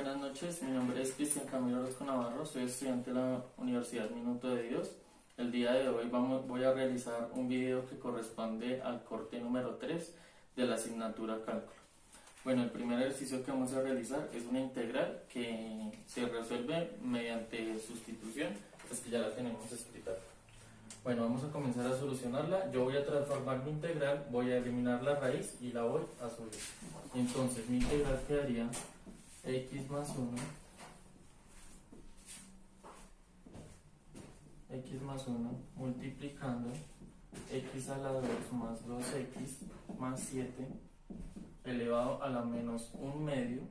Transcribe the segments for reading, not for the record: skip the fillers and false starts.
Buenas noches, mi nombre es Cristian Camilo Orozco Navarro, soy estudiante de la Universidad Minuto de Dios. El día de hoy voy a realizar un video que corresponde al corte número 3 de la asignatura Cálculo. Bueno, el primer ejercicio que vamos a realizar es una integral que se resuelve mediante sustitución, pues que ya la tenemos escrita. Bueno, vamos a comenzar a solucionarla. Yo voy a transformar mi integral, voy a eliminar la raíz y la voy a subir. Entonces mi integral quedaría x más 1 multiplicando x a la 2 más 2x más 7 elevado a la menos 1 medio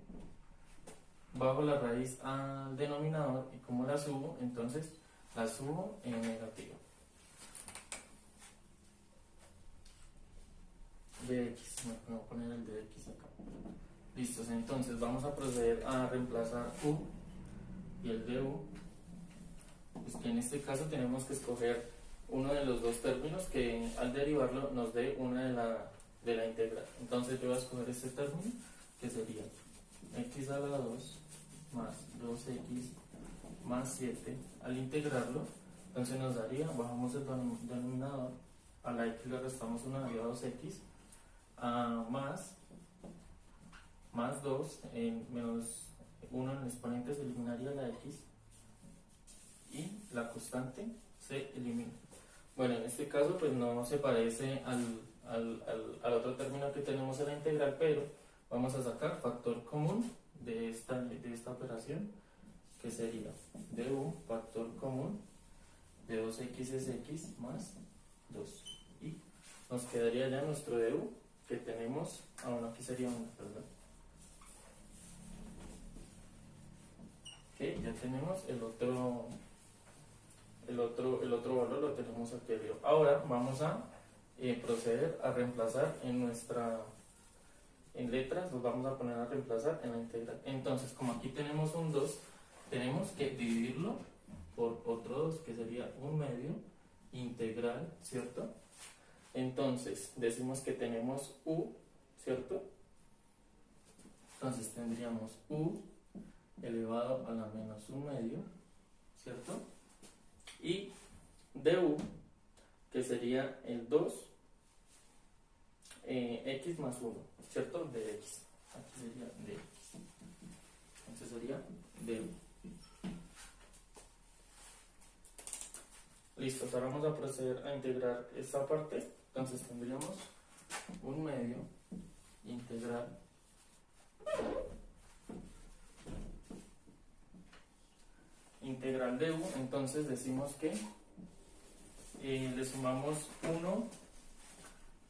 bajo la raíz al denominador, y como la subo, entonces la subo en negativo de x. Me voy a poner el de x acá. Listos, entonces vamos a proceder a reemplazar u y el de u. Pues que en este caso tenemos que escoger uno de los dos términos que al derivarlo nos dé una de la integral. Entonces yo voy a escoger este término, que sería x a la 2 más 2x más 7. Al integrarlo, entonces nos daría, bajamos el denominador, a la x le restamos 1, daría 2x, más 2, menos 1 en el exponente se eliminaría la x y la constante se elimina. Bueno, en este caso pues no se parece al otro término que tenemos en la integral, pero vamos a sacar factor común de esta operación, que sería du, factor común de 2x es x más 2, y nos quedaría ya nuestro du que tenemos, bueno, aquí sería 1, perdón. Ok, ya tenemos el otro valor, lo tenemos aquí arriba. Ahora vamos a proceder a reemplazar en letras, nos vamos a poner a reemplazar en la integral. Entonces, como aquí tenemos un 2, tenemos que dividirlo por otro 2, que sería 1 medio integral, ¿cierto? Entonces, decimos que tenemos u, ¿cierto? Entonces tendríamos u elevado a la menos 1 medio, ¿cierto? Y du, que sería el 2 x más 1, ¿cierto? De x. Aquí sería de x. Entonces sería du. Listo, ahora vamos a proceder a integrar esta parte. Entonces tendríamos 1 medio integral de u. Entonces decimos que le sumamos 1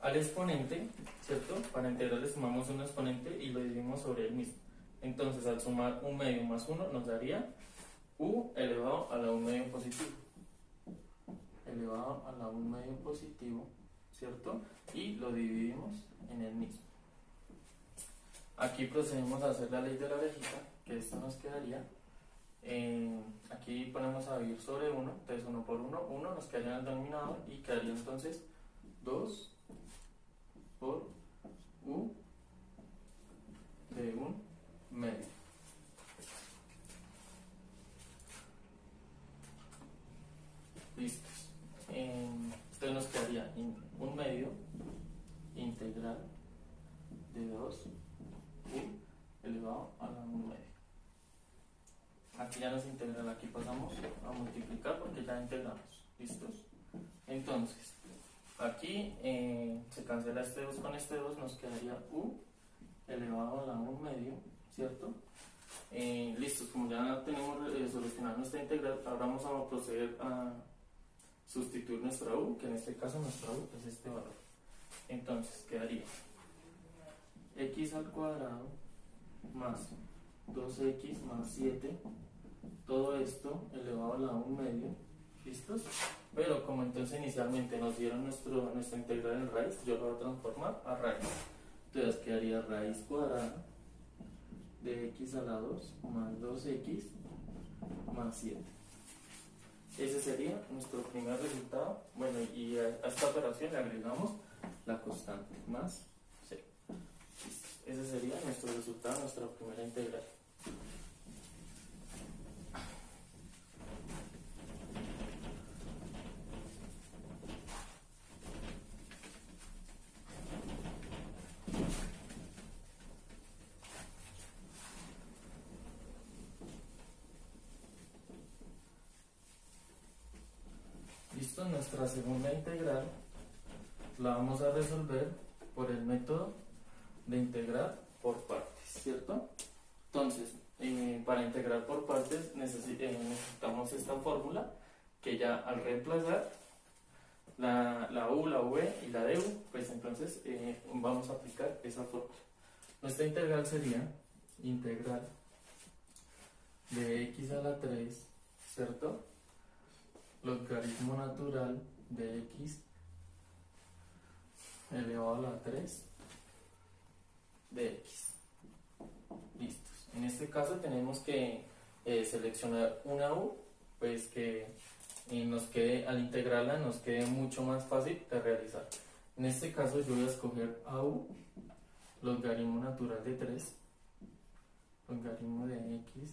al exponente, ¿cierto? Para integrar le sumamos un exponente y lo dividimos sobre el mismo. Entonces al sumar 1 medio más 1 nos daría u elevado a la 1 medio positivo. Elevado a la 1 medio positivo, ¿cierto? Y lo dividimos en el mismo. Aquí procedemos a hacer la ley de la abejita, que esto nos quedaría. Aquí ponemos a dividir sobre 1, entonces 1 por 1, 1 nos quedaría en el denominador y quedaría entonces 2 por u de 1 medio. Listos. Entonces nos quedaría 1 medio integral de 2 u elevado a la 1 medio. Aquí ya nos integra, aquí pasamos a multiplicar porque ya integramos. ¿Listos? Entonces, aquí se cancela este 2 con este 2, nos quedaría u elevado a la 1 medio, ¿cierto? Listos, como ya tenemos solucionado nuestra integral, ahora vamos a proceder a sustituir nuestra u, que en este caso nuestra u es este valor. Entonces quedaría x al cuadrado más 2x más 7, todo esto elevado a la 1 medio. ¿Listos? Pero como entonces inicialmente nos dieron nuestra integral en raíz, yo lo voy a transformar a raíz. Entonces quedaría raíz cuadrada de x a la 2 más 2x más 7. Ese sería nuestro primer resultado. Bueno, y a esta operación le agregamos la constante más c. Ese sería nuestro resultado, nuestra primera integral. nuestra segunda integral la vamos a resolver por el método de integrar por partes, ¿cierto? Entonces, para integrar por partes necesitamos esta fórmula que ya al reemplazar la u, la v y la du, pues entonces vamos a aplicar esa fórmula. Nuestra integral sería integral de x a la 3, ¿cierto? Logaritmo natural de x elevado a la 3 de x. Listos. En este caso tenemos que seleccionar una u, pues que nos quede, al integrarla nos quede mucho más fácil de realizar. En este caso yo voy a escoger a u, logaritmo natural de 3, logaritmo de x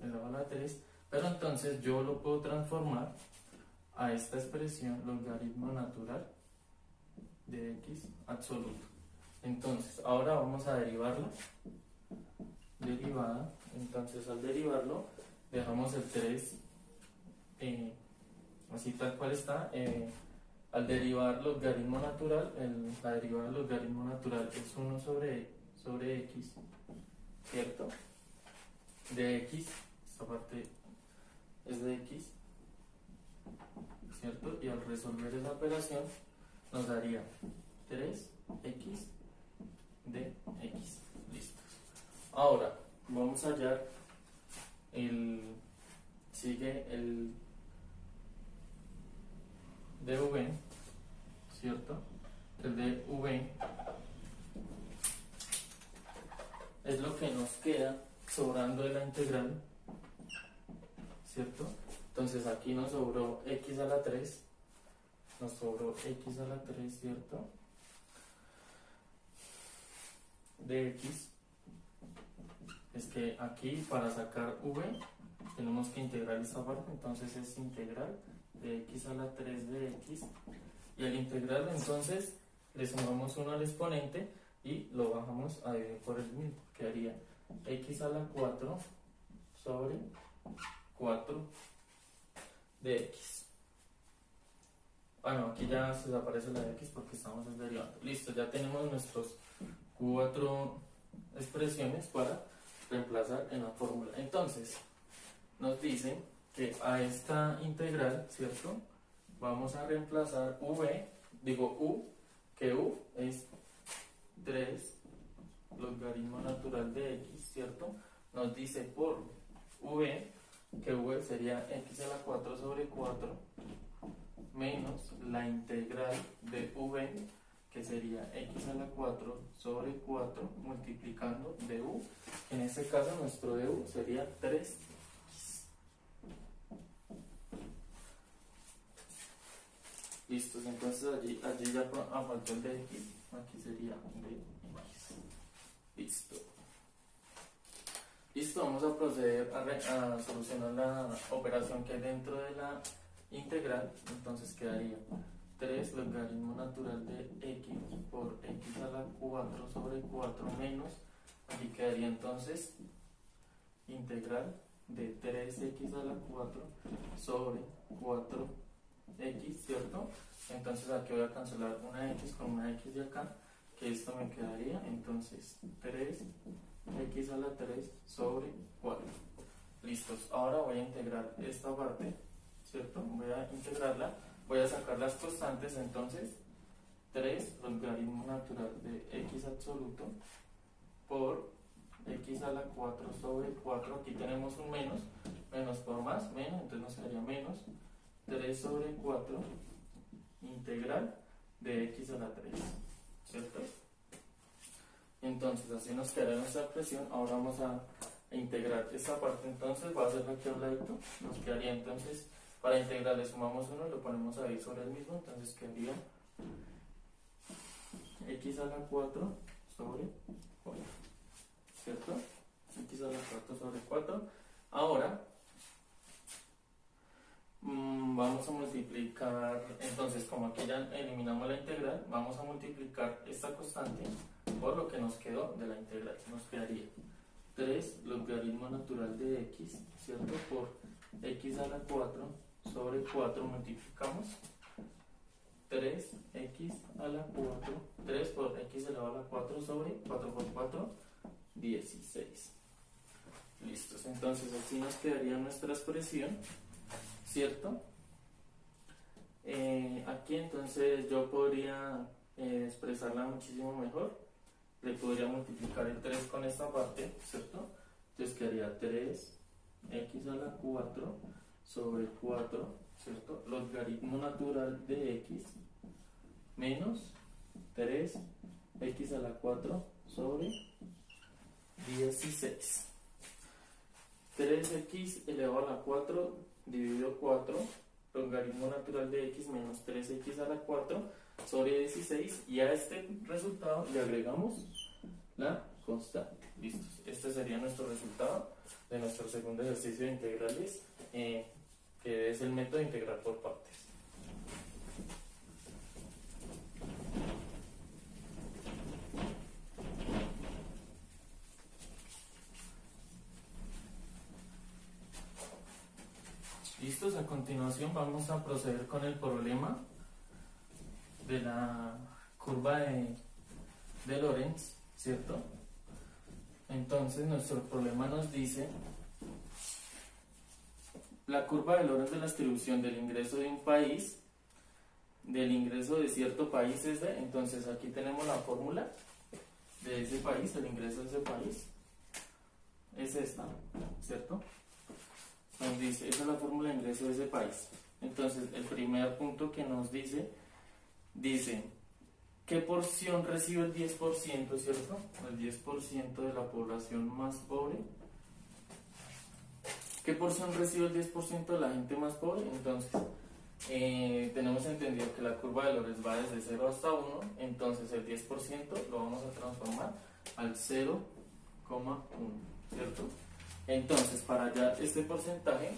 elevado a la 3, pero entonces yo lo puedo transformar a esta expresión logaritmo natural de x absoluto. Entonces ahora vamos a derivarla, derivada. Entonces al derivarlo dejamos el 3 así tal cual está. Al derivar logaritmo natural, la derivada del logaritmo natural es 1 sobre x, ¿cierto? De x, esta parte es de x, ¿cierto? Y al resolver esa operación nos daría 3x de x. Listos. Ahora vamos a hallar sigue el dv, ¿cierto? El dv es lo que nos queda sobrando de la integral, ¿cierto? Entonces aquí nos sobró x a la 3, nos sobró x a la 3, ¿cierto? De x, es que aquí para sacar v tenemos que integrar esta parte, entonces es integral de x a la 3 de x, y al integral entonces le sumamos 1 al exponente y lo bajamos a dividir por el mismo, quedaría x a la 4 sobre 4 de x. Bueno, aquí ya se desaparece la de x porque estamos derivando. Listo, ya tenemos nuestros 4 expresiones para reemplazar en la fórmula. Entonces nos dicen que a esta integral, ¿cierto? Vamos a reemplazar u, que u es 3 logaritmo natural de x, ¿cierto? Nos dice por v, que v sería x a la 4 sobre 4 menos la integral de v, que sería x a la 4 sobre 4 multiplicando du, en este caso nuestro du sería 3. Listos, entonces allí ya faltó el de x, aquí sería de x. Listo. Listo, vamos a proceder a solucionar la operación que hay dentro de la integral. Entonces quedaría 3 logaritmo natural de x por x a la 4 sobre 4 menos, aquí quedaría entonces integral de 3x a la 4 sobre 4x, ¿cierto? Entonces aquí voy a cancelar una x con una x de acá, que esto me quedaría entonces 3x a la 3 sobre 4. Listos, ahora voy a integrar esta parte, ¿cierto? Voy a integrarla, voy a sacar las constantes, entonces 3 logaritmo natural de x absoluto por x a la 4 sobre 4, aquí tenemos un menos, menos por más, menos, entonces nos quedaría menos 3 sobre 4 integral de x a la 3, ¿cierto? Entonces así nos quedará nuestra expresión. Ahora vamos a integrar esta parte, entonces va a ser aquí a un ladito, nos quedaría entonces, para integrar le sumamos 1 y lo ponemos ahí sobre el mismo, entonces quedaría x a la 4 sobre 4, ¿cierto? X a la 4 sobre 4. Ahora vamos a multiplicar, entonces como aquí ya eliminamos la integral, vamos a multiplicar esta constante por lo que nos quedó de la integral. Nos quedaría 3 logaritmo natural de x, ¿cierto? Por x a la 4 sobre 4 multiplicamos 3x a la 4, 3 por x elevado a la 4 sobre 4 por 4, 16. Listos, entonces así nos quedaría nuestra expresión, ¿cierto? Aquí entonces yo podría expresarla muchísimo mejor. Le podría multiplicar el 3 con esta parte, ¿cierto? Entonces quedaría 3x a la 4 sobre 4, ¿cierto? Logaritmo natural de x menos 3x a la 4 sobre 16. 3x elevado a la 4 dividido 4, logaritmo natural de x menos 3x a la 4 sobre 16, y a este resultado le agregamos la constante. Listos. Este sería nuestro resultado de nuestro segundo ejercicio de integrales, que es el método de integrar por partes. Listos, a continuación vamos a proceder con el problema de la curva de Lorentz, ¿cierto? Entonces nuestro problema nos dice la curva de Lorentz de la distribución del ingreso de un país, del ingreso de cierto país es de, entonces aquí tenemos la fórmula de ese país, el ingreso de ese país es esta, ¿cierto? Nos dice, esa es la fórmula de ingreso de ese país. Entonces el primer punto que nos dice, ¿qué porción recibe el 10%, cierto? El 10% de la población más pobre. ¿Qué porción recibe el 10% de la gente más pobre? Entonces, tenemos entendido que la curva de Lorentz va desde 0 hasta 1, entonces el 10% lo vamos a transformar al 0,1, ¿cierto? Entonces, para hallar este porcentaje,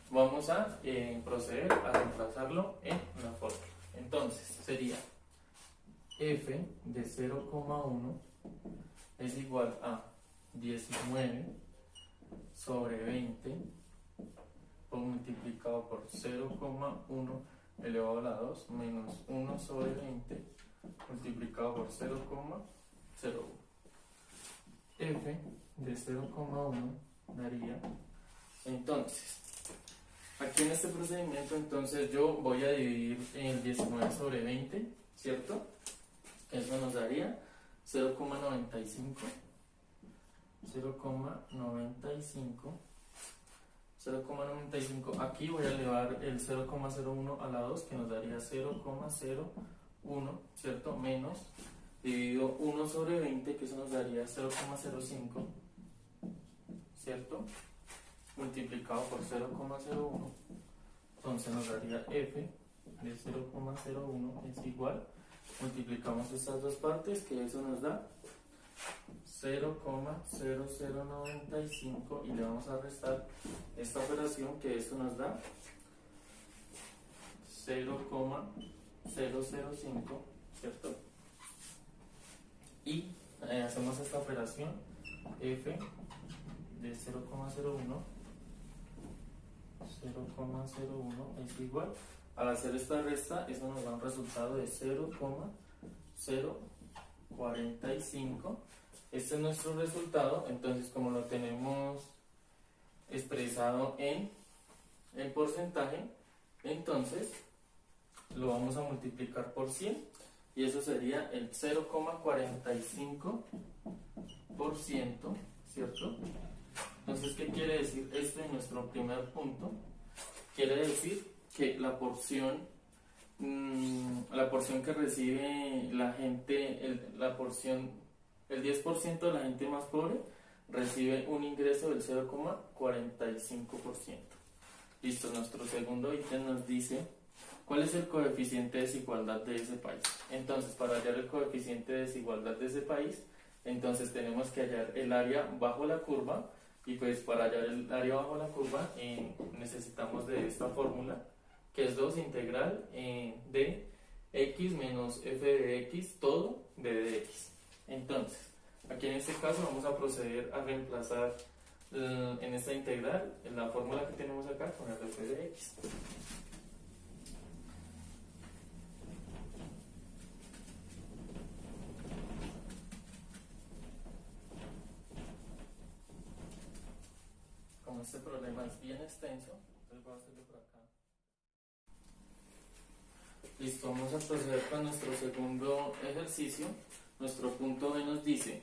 vamos a proceder a reemplazarlo en la fórmula. Entonces, sería f de 0,1 es igual a 19 sobre 20 multiplicado por 0,1 elevado a la 2 menos 1 sobre 20 multiplicado por 0,01. F de 0,1 daría, entonces, aquí en este procedimiento, entonces yo voy a dividir el 19 sobre 20, ¿cierto? Eso nos daría 0,95, 0,95. Aquí voy a elevar el 0,01 a la 2, que nos daría 0,01, ¿cierto? Menos, dividido 1 sobre 20, que eso nos daría 0,05, ¿cierto? Multiplicado por 0,01, entonces nos daría f de 0,01 es igual, multiplicamos estas dos partes, que eso nos da 0,0095, y le vamos a restar esta operación, que eso nos da 0,005, ¿cierto? Y hacemos esta operación, f de 0,01 es igual, al hacer esta resta, eso nos da un resultado de 0,045. Este es nuestro resultado. Entonces, como lo tenemos expresado en el porcentaje, entonces lo vamos a multiplicar por 100, y eso sería el 0,45%, ¿cierto? Entonces, ¿qué quiere decir esto en nuestro primer punto? Quiere decir que la porción que recibe la gente, el 10% de la gente más pobre recibe un ingreso del 0,45%. Listo, nuestro segundo ítem nos dice cuál es el coeficiente de desigualdad de ese país. Entonces, para hallar el coeficiente de desigualdad de ese país, entonces tenemos que hallar el área bajo la curva, y pues para hallar el área bajo la curva necesitamos de esta fórmula, que es 2 integral de x menos f de x, todo de dx. Entonces, aquí en este caso vamos a proceder a reemplazar en esta integral la fórmula que tenemos acá con el f de x. como este problema es bien extenso, entonces voy a hacerlo por acá. Listo, vamos a proceder con nuestro segundo ejercicio. Nuestro punto B nos dice,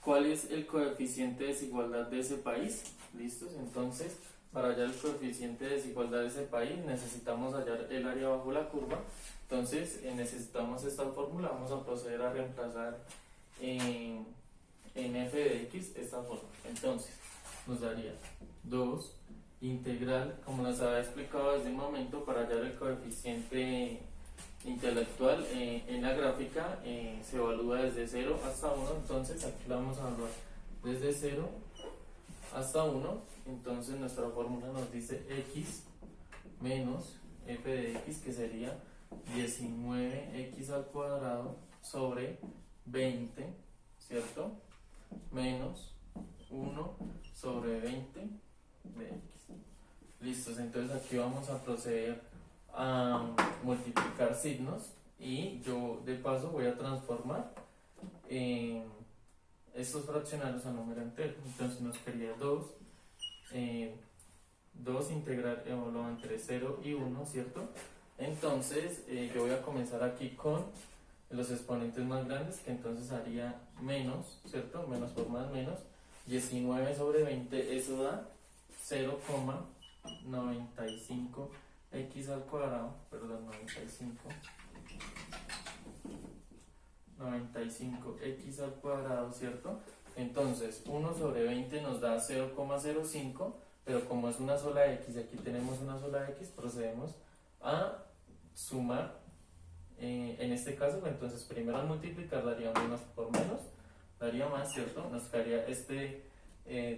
¿cuál es el coeficiente de desigualdad de ese país? ¿Listos? Entonces, para hallar el coeficiente de desigualdad de ese país, necesitamos hallar el área bajo la curva. Entonces, necesitamos esta fórmula. Vamos a proceder a reemplazar en f de x esta forma. Entonces, nos daría 2 integral, como nos había explicado desde un momento, para hallar el coeficiente intelectual en la gráfica se evalúa desde 0 hasta 1, entonces aquí lo vamos a evaluar desde 0 hasta 1, entonces nuestra fórmula nos dice x menos f de x, que sería 19x al cuadrado sobre 20, ¿cierto? Menos 1 sobre 20 de x. Listos, entonces aquí vamos a proceder a multiplicar signos y yo de paso voy a transformar estos fraccionarios a número entero. Entonces nos quedaría 2 integral evaluado entre 0 y 1, ¿cierto? Entonces yo voy a comenzar aquí con los exponentes más grandes, que entonces haría menos, ¿cierto? Menos por más menos, 19 sobre 20, eso da 0,95 x al cuadrado, perdón, 95 x al cuadrado, ¿cierto? Entonces 1 sobre 20 nos da 0,05, pero como es una sola x y aquí tenemos una sola x, procedemos a sumar en este caso. Entonces primero al multiplicar daría menos por menos, daría más, ¿cierto? Nos quedaría este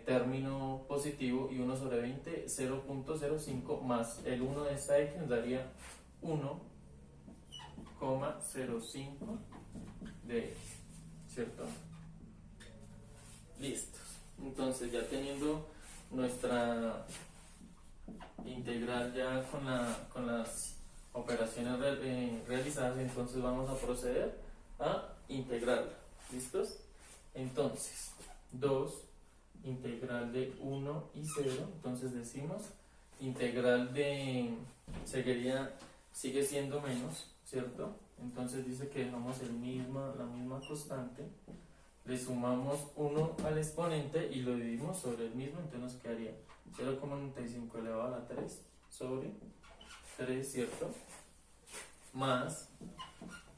término positivo y 1 sobre 20, 0,05 más el 1 de esta x nos daría 1,05 de x, ¿cierto? Listos. Entonces ya teniendo nuestra integral ya con las operaciones realizadas, entonces vamos a proceder a integrarla. ¿Listos? Entonces 2 integral de 1 y 0, entonces decimos integral de sigue siendo menos, ¿cierto? Entonces dice que dejamos la misma constante, le sumamos 1 al exponente y lo dividimos sobre el mismo, entonces nos quedaría 0,95 elevado a la 3 sobre 3, ¿cierto? Más,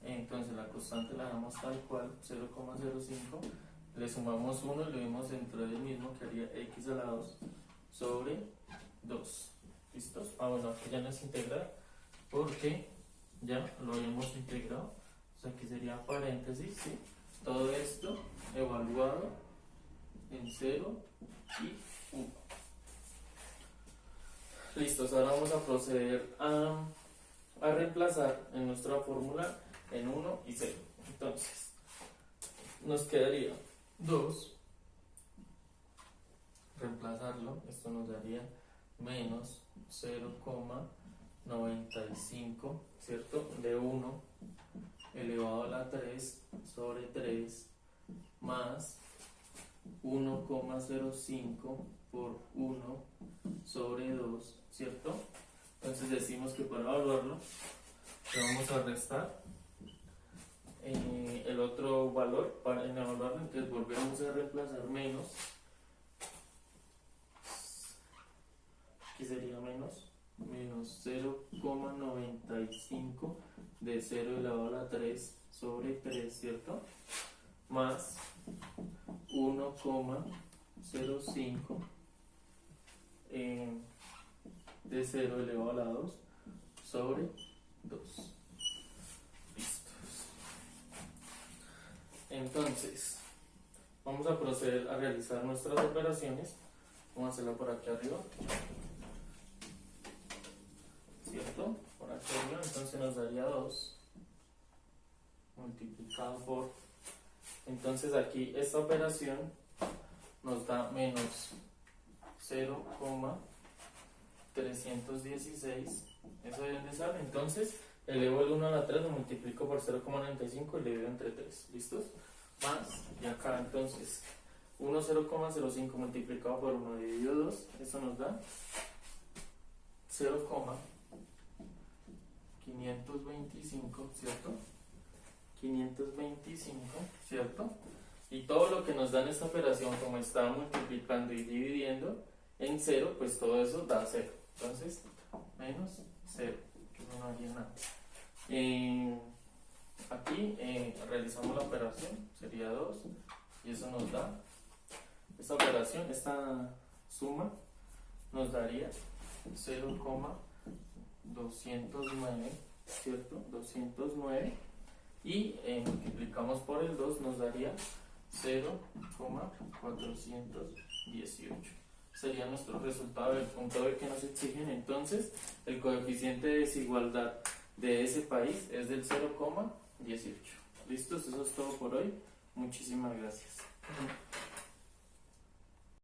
entonces la constante la dejamos tal cual, 0,05, le sumamos 1 y lo dividimos dentro del mismo, que haría x a la 2 sobre 2. ¿Listos? Bueno, aquí ya no es integral porque ya lo habíamos integrado. O sea, aquí sería paréntesis, ¿sí? Todo esto evaluado en 0 y 1. Listos, ahora vamos a proceder a reemplazar en nuestra fórmula en 1 y 0. Entonces, nos quedaría 2, reemplazarlo, esto nos daría menos 0,95, ¿cierto? De 1 elevado a la 3 sobre 3 más 1,05 por 1 sobre 2, ¿cierto? Entonces decimos que para evaluarlo le vamos a restar el otro valor para evaluarlo, entonces volvemos a reemplazar menos, aquí sería menos 0,95 de 0 elevado a la 3 sobre 3, ¿cierto? Más 1,05 de 0 elevado a la 2 sobre 2. Entonces, vamos a proceder a realizar nuestras operaciones. Vamos a hacerlo por aquí arriba, ¿cierto? Por aquí arriba, entonces nos daría 2 multiplicado por... Entonces aquí esta operación nos da menos 0,316. ¿Eso de dónde sale? Entonces elevo el 1 a la 3, lo multiplico por 0,95 y le divido entre 3. ¿Listos? Más, y acá entonces 0,05 multiplicado por 1 dividido 2, eso nos da 0,525, ¿cierto? 525, ¿cierto? Y todo lo que nos da en esta operación, como está multiplicando y dividiendo en 0, pues todo eso da 0. Entonces, menos 0, que no haría nada. Aquí realizamos la operación, sería 2, y eso nos da, esta operación, esta suma, nos daría 0,209, ¿cierto? 209, y multiplicamos por el 2, nos daría 0,418. Sería nuestro resultado del punto B que nos exigen. Entonces, el coeficiente de desigualdad de ese país es del 0,18. ¿Listos? Eso es todo por hoy. Muchísimas gracias.